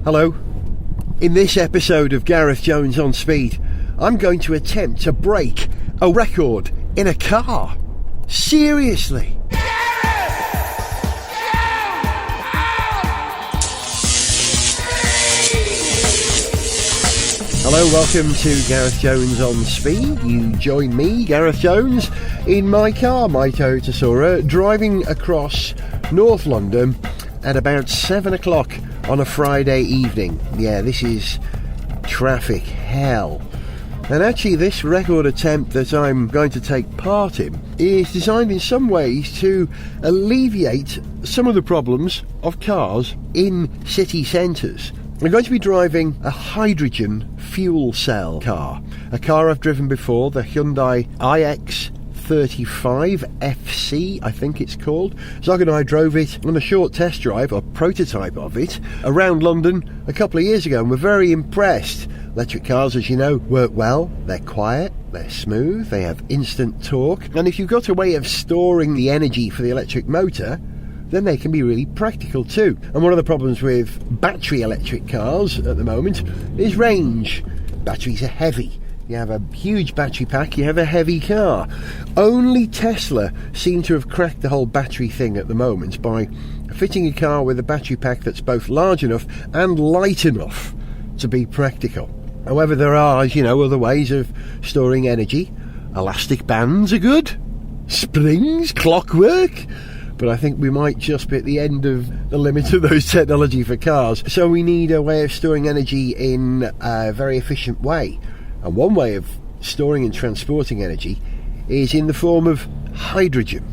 Hello. In this episode of Gareth Jones on Speed, I'm going to attempt to break a record in a car. Seriously. Hello, welcome to Gareth Jones on Speed. You join me, Gareth Jones, in my car, my Toyota Sora, driving across North London at about 7 o'clock on a Friday evening. Yeah, this is traffic hell. And actually this record attempt that I'm going to take part in is designed in some ways to alleviate some of the problems of cars in city centres. I'm going to be driving a hydrogen fuel cell car. A car I've driven before, the Hyundai iX35 FC, I think it's called. Zog and I drove it on a short test drive, or prototype of it, around London a couple of years ago, and we're very impressed. Electric cars, as you know, work well. They're quiet, they're smooth, they have instant torque, and if you've got a way of storing the energy for the electric motor, then they can be really practical too. And one of the problems with battery electric cars at the moment is range. Batteries are heavy. You have a huge battery pack, you have a heavy car. Only Tesla seem to have cracked the whole battery thing at the moment by fitting a car with a battery pack that's both large enough and light enough to be practical. However, there are, other ways of storing energy. Elastic bands are good. Springs, clockwork. But I think we might just be at the end of the limit of those technology for cars. So we need a way of storing energy in a very efficient way. And one way of storing and transporting energy is in the form of hydrogen.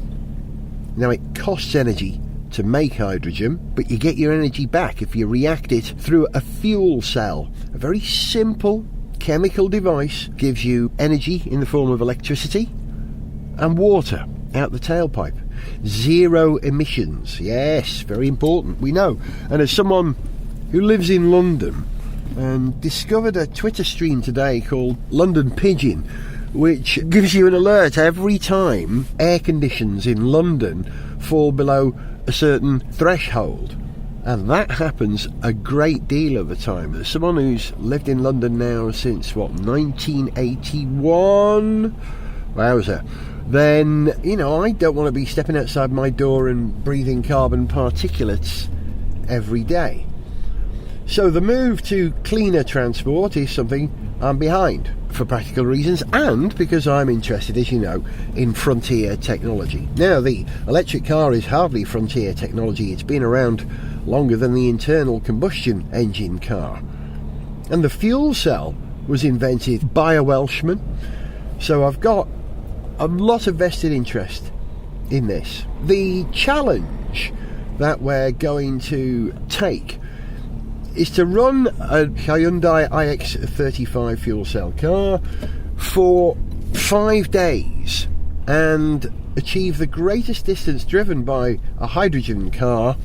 Now, it costs energy to make hydrogen, but you get your energy back if you react it through a fuel cell. A very simple chemical device gives you energy in the form of electricity and water out the tailpipe. Zero emissions. Yes, very important, we know. And as someone who lives in London and discovered a Twitter stream today called London Pigeon, which gives you an alert every time air conditions in London fall below a certain threshold. And that happens a great deal of the time. As someone who's lived in London now since, 1981? Wowzer. Then, I don't want to be stepping outside my door and breathing carbon particulates every day. So the move to cleaner transport is something I'm behind for practical reasons, and because I'm interested, as you know, in frontier technology. Now, the electric car is hardly frontier technology. It's been around longer than the internal combustion engine car. And the fuel cell was invented by a Welshman. So I've got a lot of vested interest in this. The challenge that we're going to take is to run a Hyundai iX35 fuel cell car for 5 days and achieve the greatest distance driven by a hydrogen car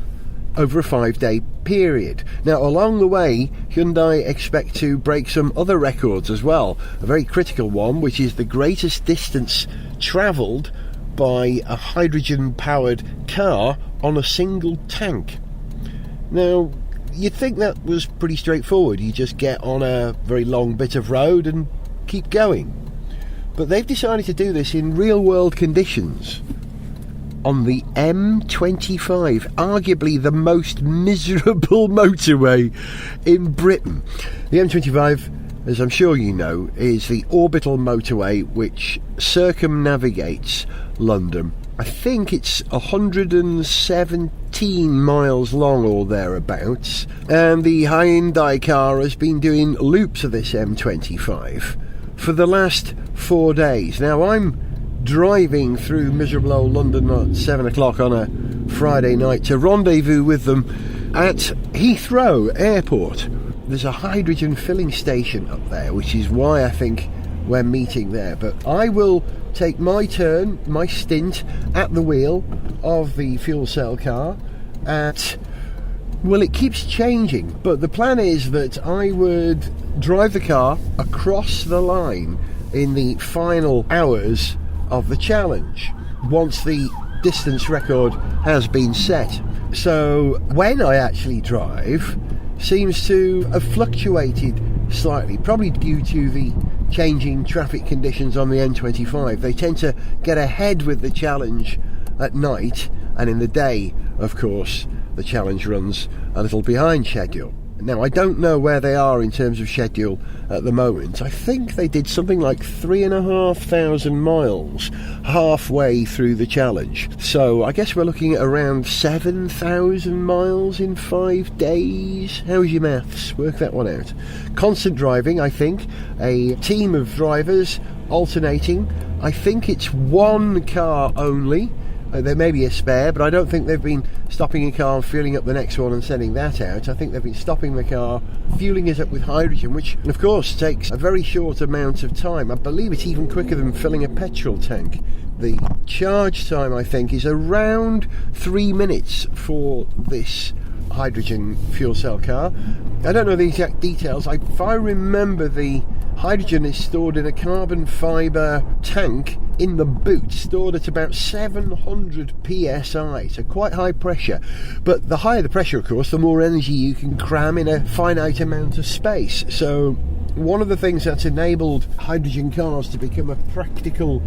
over a 5-day period. Now, along the way, Hyundai expect to break some other records as well. A very critical one, which is the greatest distance travelled by a hydrogen-powered car on a single tank. Now, you'd think that was pretty straightforward. You just get on a very long bit of road and keep going. But they've decided to do this in real-world conditions on the M25, arguably the most miserable motorway in Britain. The M25, as I'm sure you know, is the orbital motorway which circumnavigates London. I think it's 117 miles long or thereabouts, and the Hyundai car has been doing loops of this M25 for the last 4 days. Now, I'm driving through miserable old London at 7 o'clock on a Friday night to rendezvous with them at Heathrow Airport. There's a hydrogen filling station up there, which is why I think we're meeting there. But I will take my turn, my stint at the wheel of the fuel cell car at, well, it keeps changing, but the plan is that I would drive the car across the line in the final hours of the challenge once the distance record has been set. So when I actually drive, seems to have fluctuated slightly, probably due to the changing traffic conditions on the M25. They tend to get ahead with the challenge at night, and in the day, of course, the challenge runs a little behind schedule. Now, I don't know where they are in terms of schedule at the moment. I think they did something like 3,500 miles halfway through the challenge. So I guess we're looking at around 7,000 miles in 5 days. How's your maths? Work that one out. Constant driving, I think. A team of drivers alternating. I think it's one car only. There may be a spare, but I don't think they've been stopping a car and fueling up the next one and sending that out. I think they've been stopping the car, fueling it up with hydrogen, which of course takes a very short amount of time. I believe it's even quicker than filling a petrol tank. The charge time, I think, is around 3 minutes for this hydrogen fuel cell car. I don't know the exact details. If I remember, the hydrogen is stored in a carbon fibre tank in the boot, stored at about 700 psi, so quite high pressure. But the higher the pressure, of course, the more energy you can cram in a finite amount of space. So one of the things that's enabled hydrogen cars to become a practical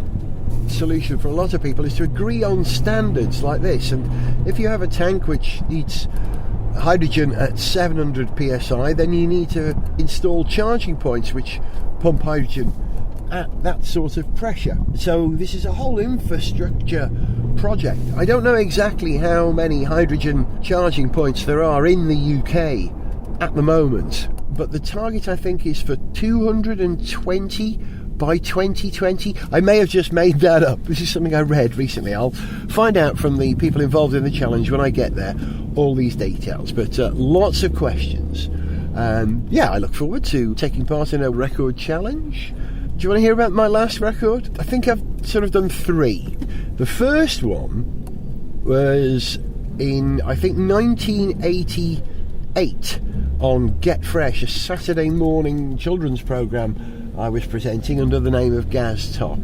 solution for a lot of people is to agree on standards like this. And if you have a tank which needs hydrogen at 700 psi, then you need to install charging points which pump hydrogen at that sort of pressure. So this is a whole infrastructure project. I don't know exactly how many hydrogen charging points there are in the UK at the moment, but the target, I think, is for 220 by 2020. I may have just made that up. This is something I read recently. I'll find out from the people involved in the challenge when I get there all these details, but lots of questions. I look forward to taking part in a record challenge. Do you want to hear about my last record? I think I've sort of done 3. The first one was in, I think, 1988 on Get Fresh, a Saturday morning children's programme I was presenting under the name of Gaz Top.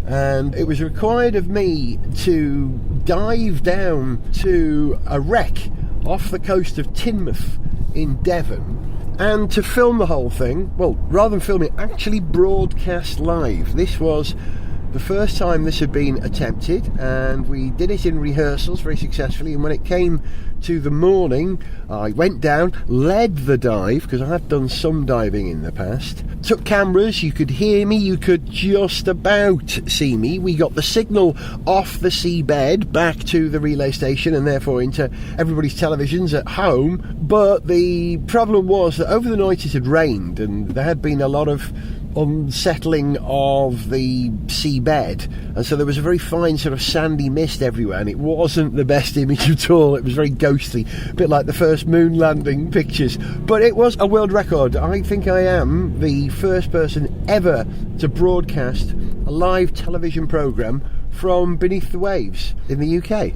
And it was required of me to dive down to a wreck off the coast of Teignmouth in Devon, and to film the whole thing. Well, rather than film it, actually broadcast live. This was the first time this had been attempted, and we did it in rehearsals very successfully. And when it came to the morning, I went down, led the dive, because I have done some diving in the past, took cameras. You could hear me, you could just about see me. We got the signal off the seabed back to the relay station, and therefore into everybody's televisions at home. But the problem was that over the night it had rained, and there had been a lot of unsettling of the seabed, and so there was a very fine sort of sandy mist everywhere, and it wasn't the best image at all. It was very ghostly, a bit like the first moon landing pictures, but it was a world record. I think I am the first person ever to broadcast a live television programme from beneath the waves in the UK.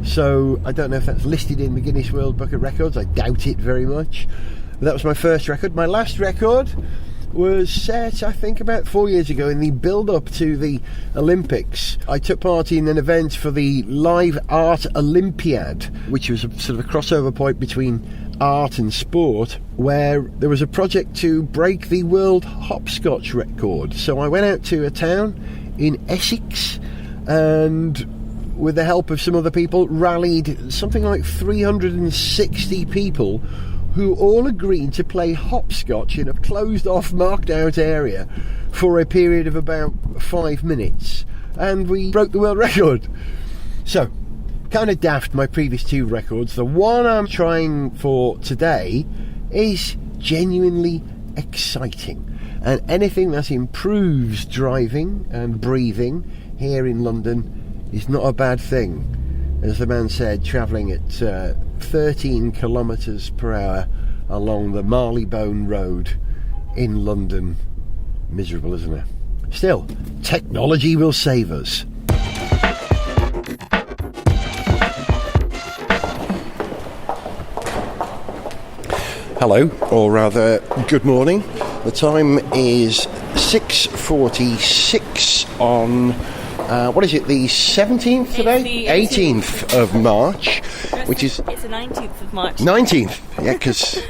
So I don't know if that's listed in the Guinness World Book of Records. I doubt it very much. But that was my first record. My last record was set, I think, about 4 years ago in the build-up to the Olympics. I took part in an event for the Live Art Olympiad, which was a sort of a crossover point between art and sport, where there was a project to break the world hopscotch record. So I went out to a town in Essex, and with the help of some other people, rallied something like 360 people who all agreed to play hopscotch in a closed-off, marked-out area for a period of about 5 minutes. And we broke the world record. So, kind of daft, my previous 2 records. The one I'm trying for today is genuinely exciting. And anything that improves driving and breathing here in London is not a bad thing. As the man said, travelling at 13 kilometres per hour along the Marylebone Road in London. Miserable, isn't it? Still, technology will save us. Hello, or rather, good morning. The time is 6:46 on what is it, the 17th today? The 18th of March, which is... It's the 19th of March. 19th, yeah, because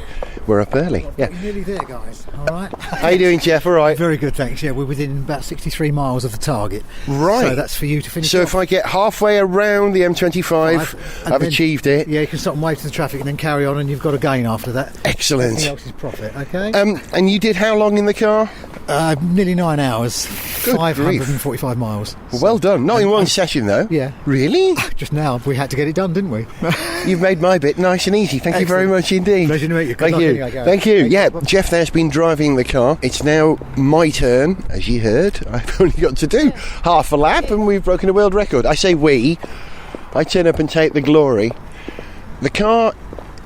we're up early. Yeah. We're nearly there, guys. All right. How you doing, Jeff? All right. Very good, thanks. Yeah, we're within about 63 miles of the target. Right. So that's for you to finish. So off. if I get halfway around the M25, I've achieved it. Yeah, you can stop and wave to the traffic and then carry on, and you've got a gain after that. Excellent. Everything else is profit. Okay. And you did how long in the car? Nearly 9 hours. Good 545 miles. Well done. Not in one session, though. Yeah. Really? Just now, we had to get it done, didn't we? You've made my bit nice and easy. Thank you very much indeed. Pleasure to meet you. Good Thank luck you. anyway, Gareth. Thank you. Okay, Yeah, bye-bye. Jeff there's been driving the car. It's now my turn, as you heard. I've only got to do half a lap and we've broken a world record. I say we. I turn up and take the glory. The car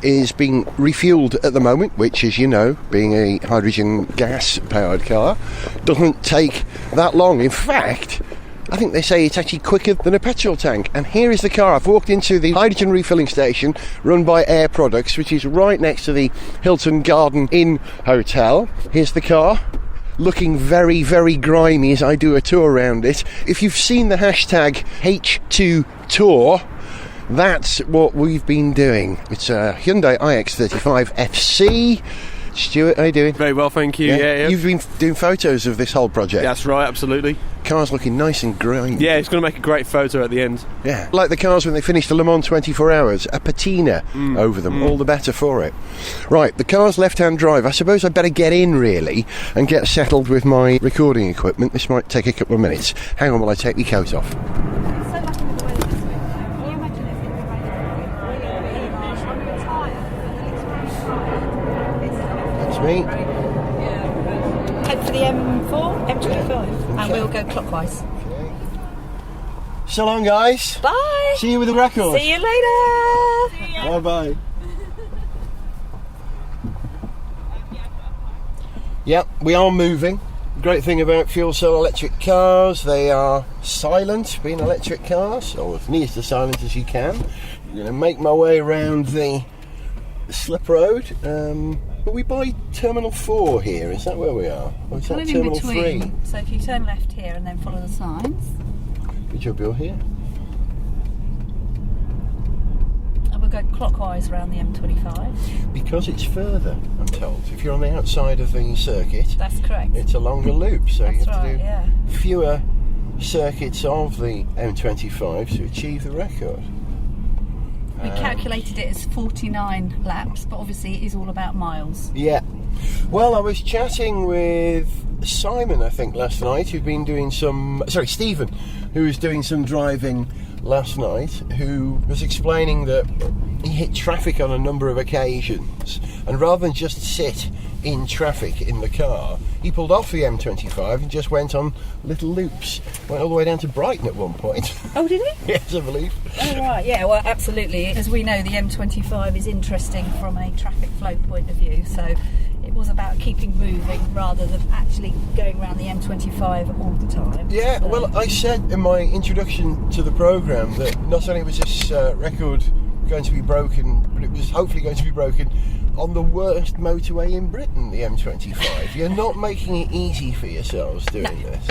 is being refuelled at the moment, which, as you know, being a hydrogen gas powered car, doesn't take that long. In fact, I think they say it's actually quicker than a petrol tank. And here is the car. I've walked into the hydrogen refilling station run by Air Products, which is right next to the Hilton Garden Inn Hotel. Here's the car, looking very, very grimy as I do a tour around it. If you've seen the hashtag H2Tour, that's what we've been doing. It's a Hyundai iX35 FC. Stuart, how you doing? Very well, thank you. Yeah. You've been doing photos of this whole project. That's right, absolutely. Car's looking nice and grimy. Yeah, it's going to make a great photo at the end. Yeah, like the cars when they finished the Le Mans 24 hours, a patina over them, all the better for it. Right, the car's left-hand drive. I suppose I'd better get in, really, and get settled with my recording equipment. This might take a couple of minutes. Hang on while I take my coat off. That's me. Head for the M4, M25, and we'll go clockwise. So long, guys. Bye! See you with the record. See you later! Bye-bye. Yep, we are moving. Great thing about fuel cell electric cars, they are silent, being electric cars, or as near to silent as you can. I'm going to make my way around the slip road. But we by Terminal 4 here, is that where we are? Or is that Kind of Terminal in between. 3? So if you turn left here and then follow the signs, Good job you're here. and we'll go clockwise around the M25. Because it's further, I'm told. If you're on the outside of the circuit, That's correct. it's a longer loop, so you That's have to right, do yeah. fewer circuits of the M25 to achieve the record. We calculated it as 49 laps, but obviously it is all about miles. Yeah. Well, I was chatting with Simon, I think, last night, Stephen, who was doing some driving last night, who was explaining that he hit traffic on a number of occasions, and rather than just sit in traffic in the car, he pulled off the M25 and just went on little loops. Went all the way down to Brighton at one point. Oh, did he? Yes, I believe. Oh, right, yeah, well, absolutely. As we know, the M25 is interesting from a traffic flow point of view, so it was about keeping moving rather than actually going around the M25 all the time. Yeah, So- well, I said in my introduction to the programme that not only was this record going to be broken, but it was hopefully going to be broken on the worst motorway in Britain, the M25. You're not making it easy for yourselves doing this.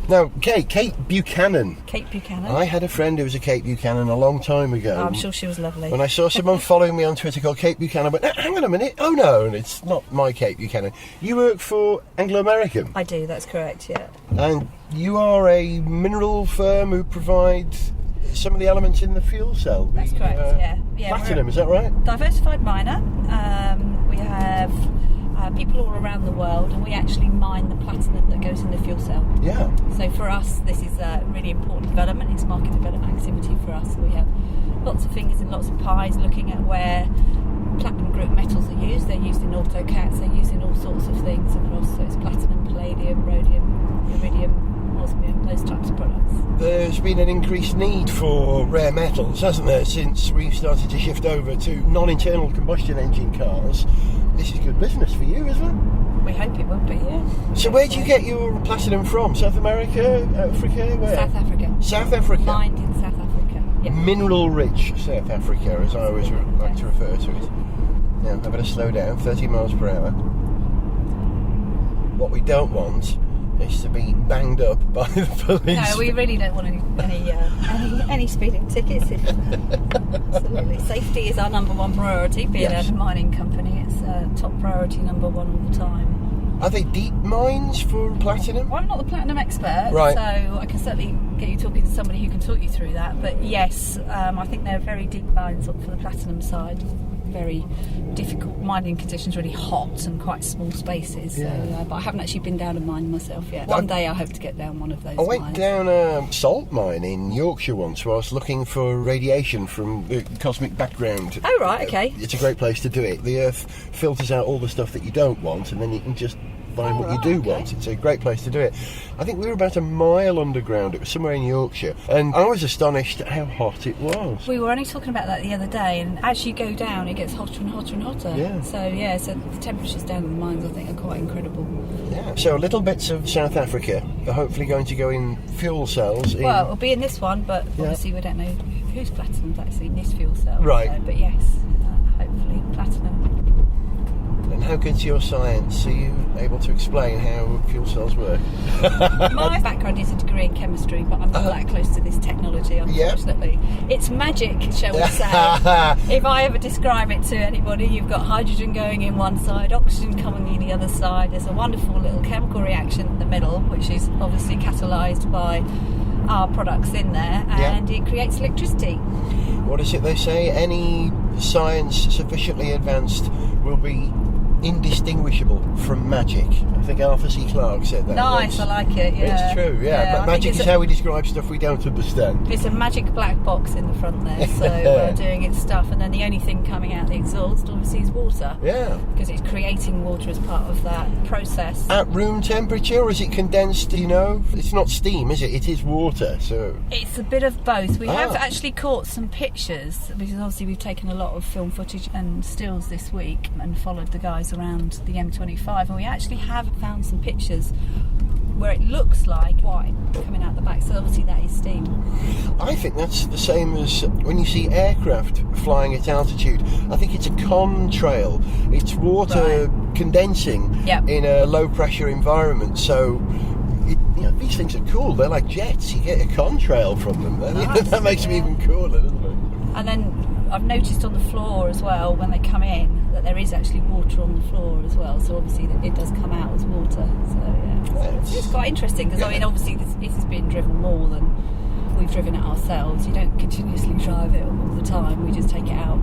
Now, Kate Buchanan. Kate Buchanan. I had a friend who was a Kate Buchanan a long time ago. Oh, I'm sure she was lovely. When I saw someone following me on Twitter called Kate Buchanan, I went, hang on a minute, oh no, and it's not my Kate Buchanan. You work for Anglo American. I do, that's correct, yeah. And you are a mineral firm who provides some of the elements in the fuel cell. That's correct, yeah. Platinum, is that right? Diversified miner. We have people all around the world, and we actually mine the platinum that goes in the fuel cell. Yeah. So for us, this is a really important development. It's market development activity for us. We have lots of fingers and lots of pies looking at where platinum group metals are used. They're used in AutoCADs, they're used in all sorts of things across. So it's platinum, palladium, rhodium, iridium, osmium, those types of products. There's been an increased need for rare metals, hasn't there, since we've started to shift over to non-internal combustion engine cars. This is good business for you, isn't it? We hope it will be, yeah. So where do you get your platinum from? South America? Africa? Where? South Africa. South Africa? Mined in South Africa. Yep. Mineral-rich South Africa, as I always like to refer to it. Now, I better slow down, 30 miles per hour. What we don't want is to be banged up by the police. No, we really don't want any speeding tickets. Absolutely, safety is our number one priority. Being a mining company, it's top priority number one all the time. Are they deep mines for platinum? Well, I'm not the platinum expert, right. So I can certainly get you talking to somebody who can talk you through that. But yes, I think they're very deep mines for the platinum side. Very difficult mining conditions, really hot and quite small spaces. Yeah. So, but I haven't actually been down a mine myself yet. One day I hope to get down one of those. I went mines. down a salt mine in Yorkshire once where I was looking for radiation from the cosmic background. Oh right, okay. It's a great place to do it. The Earth filters out all the stuff that you don't want, and then you can just find what you do want. It's a great place to do it. I think we were about a mile underground. It was somewhere in Yorkshire, and I was astonished at how hot it was. We were only talking about that the other day, and as you go down it gets hotter and hotter and hotter. Yeah. So the temperatures down in the mines I think are quite incredible. Yeah. So little bits of South Africa are hopefully going to go in fuel cells. Well, it'll be in this one, but obviously we don't know whose platinum's actually in this fuel cell. Right. So, but yes, hopefully platinum. And how good's your science? Are you able to explain how fuel cells work? My background is a degree in chemistry, but I'm not that close to this technology, unfortunately. It's magic, shall we say. If I ever describe it to anybody, you've got hydrogen going in one side, oxygen coming in the other side. There's a wonderful little chemical reaction in the middle, which is obviously catalysed by our products in there, and it creates electricity. What is it they say? Any science sufficiently advanced will be indistinguishable from magic. I think Arthur C. Clarke said that. Nice, I like it, yeah. It's true, but magic is how we describe stuff we don't understand. It's a magic black box in the front there, so doing its stuff, and then the only thing coming out the exhaust obviously is water. Yeah. Because it's creating water as part of that process. At room temperature, or is it condensed, you know? It's not steam, is it? It is water, so... It's a bit of both. We have actually caught some pictures, because obviously we've taken a lot of film footage and stills this week and followed the guys around the M25, and we actually have found some pictures where it looks like white coming out the back, so obviously that is steam. I think that's the same as when you see aircraft flying at altitude. I think it's a contrail. It's water condensing in a low pressure environment, so these things are cool. They're like jets. You get a contrail from them. That makes them even cooler, doesn't it? And then I've noticed on the floor as well, when they come in, that there is actually water on the floor as well, so obviously it does come out as water. So it's quite interesting, because I mean obviously this is being driven more than we've driven it ourselves. You don't continuously drive it all the time, we just take it out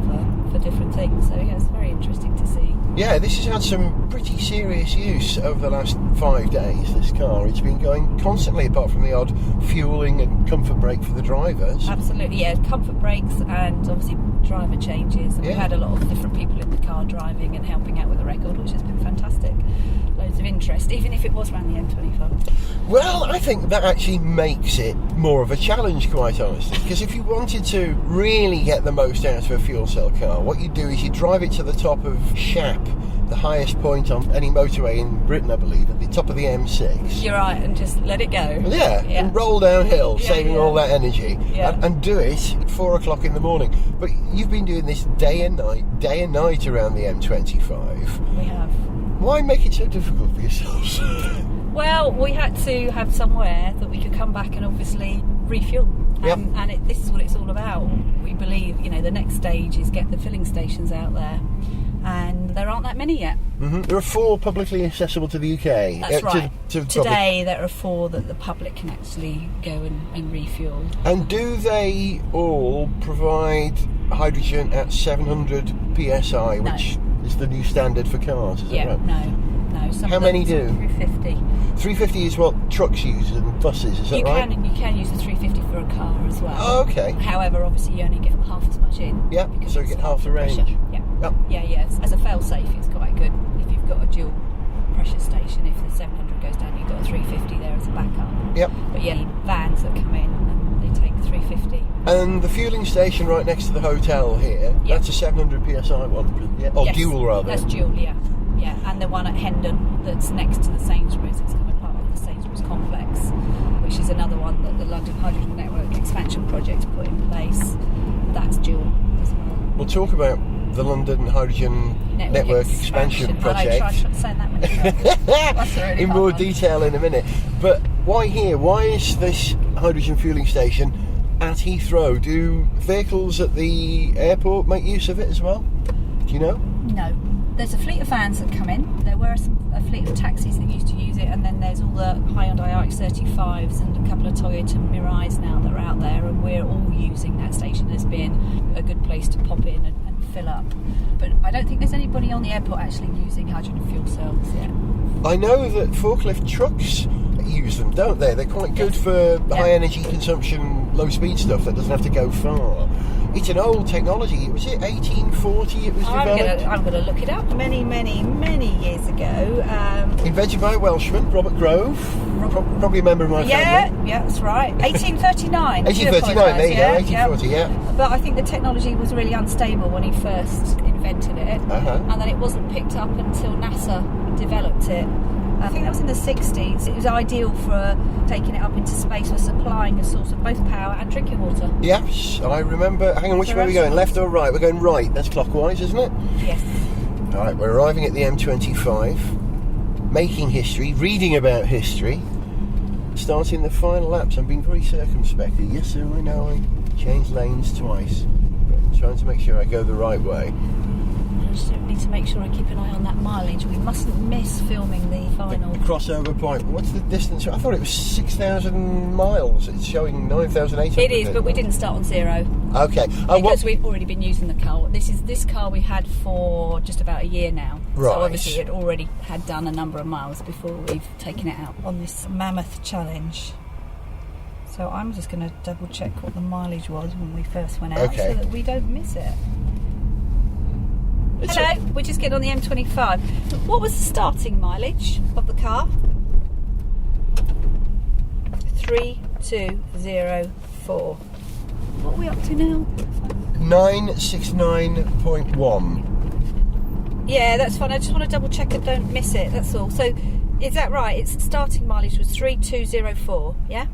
for different things, so it's very interesting to see. Yeah, this has had some pretty serious use over the last 5 days, this car. It's been going constantly, apart from the odd fuelling and comfort brake for the drivers. Absolutely, comfort brakes and obviously driver changes. And we've had a lot of different people in the car driving and helping out with the record, which has been fantastic. Loads of interest, even if it was around the M25. Well, I think that actually makes it more of a challenge, quite honestly, because if you wanted to really get the most out of a fuel cell car, what you do is you drive it to the top of Shap, the highest point on any motorway in Britain, I believe, at the top of the M6. You're right, and just let it go. And roll downhill, saving all that energy, and do it at 4 o'clock in the morning. But you've been doing this day and night around the M25. We have. Why make it so difficult for yourselves? Well, we had to have somewhere that we could come back and obviously refuel. And this is what it's all about. We believe, the next stage is get the filling stations out there. And there aren't that many yet. Mm-hmm. There are 4 publicly accessible to the UK. That's right. Today there are 4 that the public can actually go and refuel. And do they all provide hydrogen at 700 psi, which is the new standard for cars, is that right? No. How many do? 350. 350 is what trucks use and buses, is that right? You can use the 350 for a car as well. Oh, okay. However, obviously you only get half as much in. Yeah, so you get half the range. Yeah. As a fail-safe, it's quite good. If you've got a dual pressure station, if the 700 goes down, you've got a 350 there as a backup. Yep. But vans that come in and they take 350. And the fueling station right next to the hotel here, that's a 700 psi one, or dual rather. That's dual, yeah, and the one at Hendon that's next to the Sainsbury's, it's kind of part of the Sainsbury's complex, which is another one that the London Hydrogen Network expansion project put in place. That's dual as well. We'll talk about the London Hydrogen Network Expansion Project. I know, try saying that many times. That's a really in hard more one. detail in a minute. But why here? Why is this hydrogen fueling station at Heathrow? Do vehicles at the airport make use of it as well? Do you know? No. There's a fleet of vans that come in. There were a fleet of taxis that used to use it, and then there's all the Hyundai RX-35s and a couple of Toyota Mirais now that are out there, and we're all using that station as being a good place to pop in and fill up. But I don't think there's anybody on the airport actually using hydrogen fuel cells yet. I know that forklift trucks use them, don't they? They're quite good for high energy consumption, low speed stuff that doesn't have to go far. It's an old technology. Was it 1840 it was developed? I'm going to look it up. Many years ago. Invented by a Welshman, Robert Grove. Probably a member of my family. Yeah, that's right. 1839. 1839, there you go, 1840, yeah. But I think the technology was really unstable when he first invented it. And then it wasn't picked up until NASA developed it. I think that was in the 60s. It was ideal for taking it up into space, for supplying a source of both power and drinking water. Yes, I remember. Hang on, which way are we going? Left or right? We're going right. That's clockwise, isn't it? Yes. All right, we're arriving at the M25, making history, reading about history, starting the final laps. I'm being very circumspect. Yes, sir, I know I changed lanes twice. I'm trying to make sure I go the right way. I just need to make sure I keep an eye on that mileage. We mustn't miss filming the final crossover point. What's the distance? I thought it was 6,000 miles. It's showing 9,800. It is, but we didn't start on zero. Okay. Because we've already been using the car. This car we had for just about a year now. Right. So obviously it already had done a number of miles before we've taken it out on this mammoth challenge. So I'm just going to double check what the mileage was when we first went out, so that we don't miss it. Hello, we're just getting on the M25. What was the starting mileage of the car? 3204. What are we up to now? 969.1. Yeah, that's fine. I just want to double check and don't miss it, that's all. So, is that right? Its starting mileage was 3204, yeah?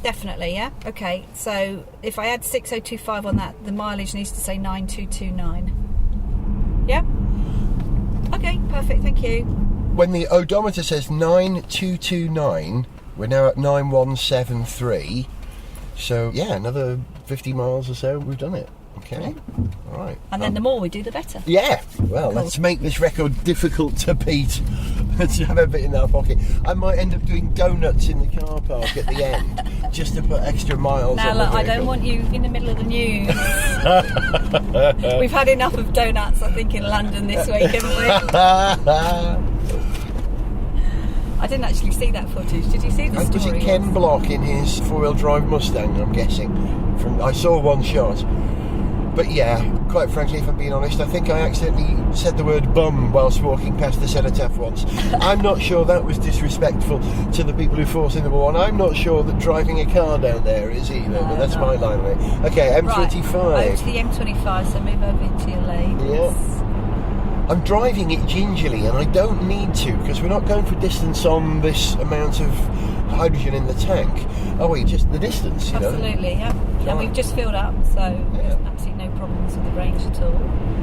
Definitely, yeah? Okay, so if I add 6025 on that, the mileage needs to say 9229. Yeah? Okay, perfect, thank you. When the odometer says 9229, we're now at 9173. So, yeah, another 50 miles or so, we've done it. Okay, all right. And then the more we do, the better. Yeah, well, let's make this record difficult to beat. Let's have a bit in our pocket. I might end up doing donuts in the car park at the end, just to put extra miles now, on look, the I vehicle. don't want you in the middle of the news. We've had enough of donuts, I think, in London this week, haven't we? I didn't actually see that footage. Did you see the story? Was it Ken Block in his four-wheel drive Mustang, I'm guessing? I saw one shot. But yeah, quite frankly, if I'm being honest, I think I accidentally said the word bum whilst walking past the cenotaph once. I'm not sure that was disrespectful to the people who fought in the war, and I'm not sure that driving a car down there is either, but that's my line of it. Okay, M25. Right, over to the M25, so move over into your lanes. Yeah. I'm driving it gingerly, and I don't need to, because we're not going for distance on this amount of hydrogen in the tank. Oh, wait, just the distance, you know? Absolutely, yeah. And we've just filled up, so there's absolutely no problems with the range at all.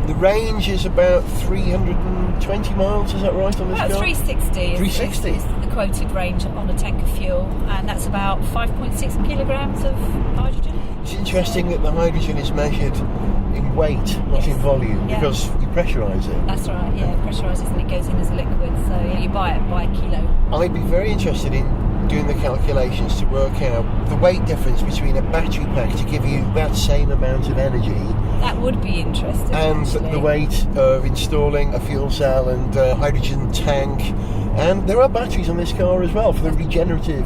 The range is about 320 miles, is that right, on this car? About 360. 360? Is the quoted range on a tank of fuel, and that's about 5.6 kilograms of hydrogen. It's interesting that the hydrogen is measured in weight, not in volume, because you pressurise it. That's right, yeah, it pressuриses and it goes in as a liquid, so you buy it by kilo. I'd be very interested in doing the calculations to work out the weight difference between a battery pack to give you that same amount of energy. That would be interesting. And actually. The weight of installing a fuel cell and a hydrogen tank. And there are batteries on this car as well for the regenerative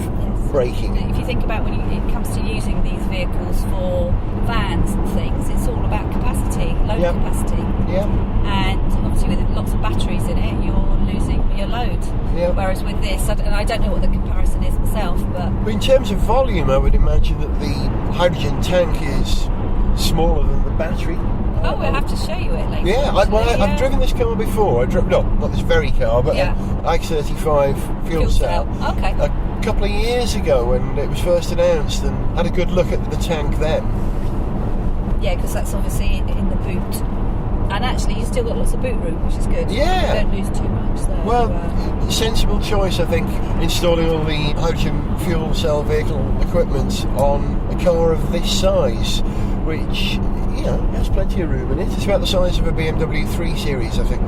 braking. If you think about when it comes to using these vehicles for vans and things, it's all about capacity, load capacity. Yeah. And obviously with lots of batteries in it, you're losing your load. Yeah. Whereas with this, and I don't know what the comparison is myself, but in terms of volume, I would imagine that the hydrogen tank is smaller than the battery. Oh, we'll have to show you it later. Yeah, I've driven this car before. Not this very car, but an X35 fuel cell. Okay. A couple of years ago when it was first announced, and had a good look at the tank then. Yeah, because that's obviously in the boot. And actually, you've still got lots of boot room, which is good. Yeah. You don't lose too much there. Well, sensible choice, I think, installing all the hydrogen fuel cell vehicle equipment on a car of this size, which, you know, has plenty of room in it. It's about the size of a BMW 3 Series, I think,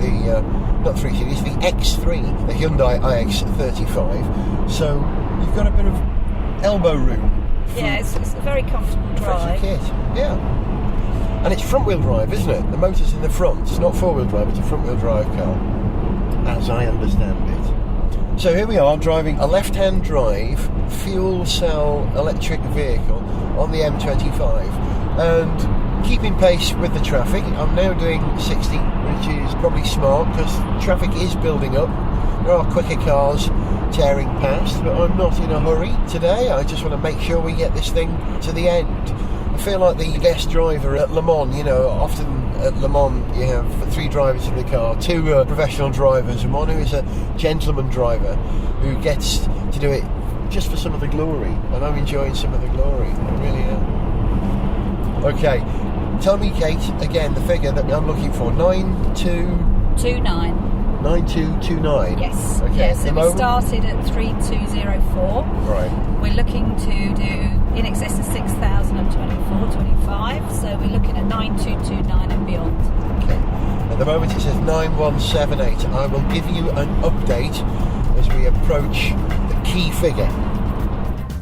not 3 Series, the X3, the Hyundai iX35. So you've got a bit of elbow room. yeah, it's a very comfortable drive. Kit. Yeah. And it's front-wheel drive, isn't it? The motor's in the front. It's not four-wheel drive, it's a front-wheel drive car, as I understand it. So here we are, driving a left-hand drive, fuel cell electric vehicle on the M25. And keeping pace with the traffic, I'm now doing 60, which is probably smart, because traffic is building up. There are quicker cars tearing past, but I'm not in a hurry today. I just want to make sure we get this thing to the end. I feel like the guest driver at Le Mans. You know, often at Le Mans you have 3 drivers in the car, 2 professional drivers and 1 who is a gentleman driver who gets to do it just for some of the glory, and I'm enjoying some of the glory. I really am. Okay, tell me, Kate, again the figure that I'm looking for. 9229. 9229. Yes. Okay. Yes. So we started at 3204. Right. We're looking to do in excess of 6,024, 25. So we're looking at 9229 and beyond. Okay. At the moment it says 9178. I will give you an update as we approach the key figure.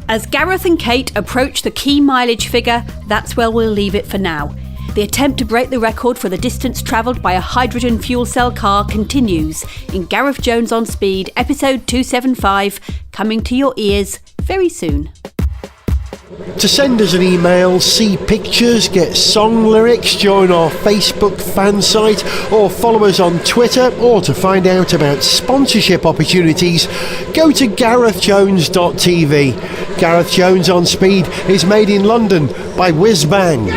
As Gareth and Kate approach the key mileage figure, that's where we'll leave it for now. The attempt to break the record for the distance travelled by a hydrogen fuel cell car continues in Gareth Jones on Speed, episode 275, coming to your ears very soon. To send us an email, see pictures, get song lyrics, join our Facebook fan site, or follow us on Twitter, or to find out about sponsorship opportunities, go to garethjones.tv. Gareth Jones on Speed is made in London by Whiz Bang.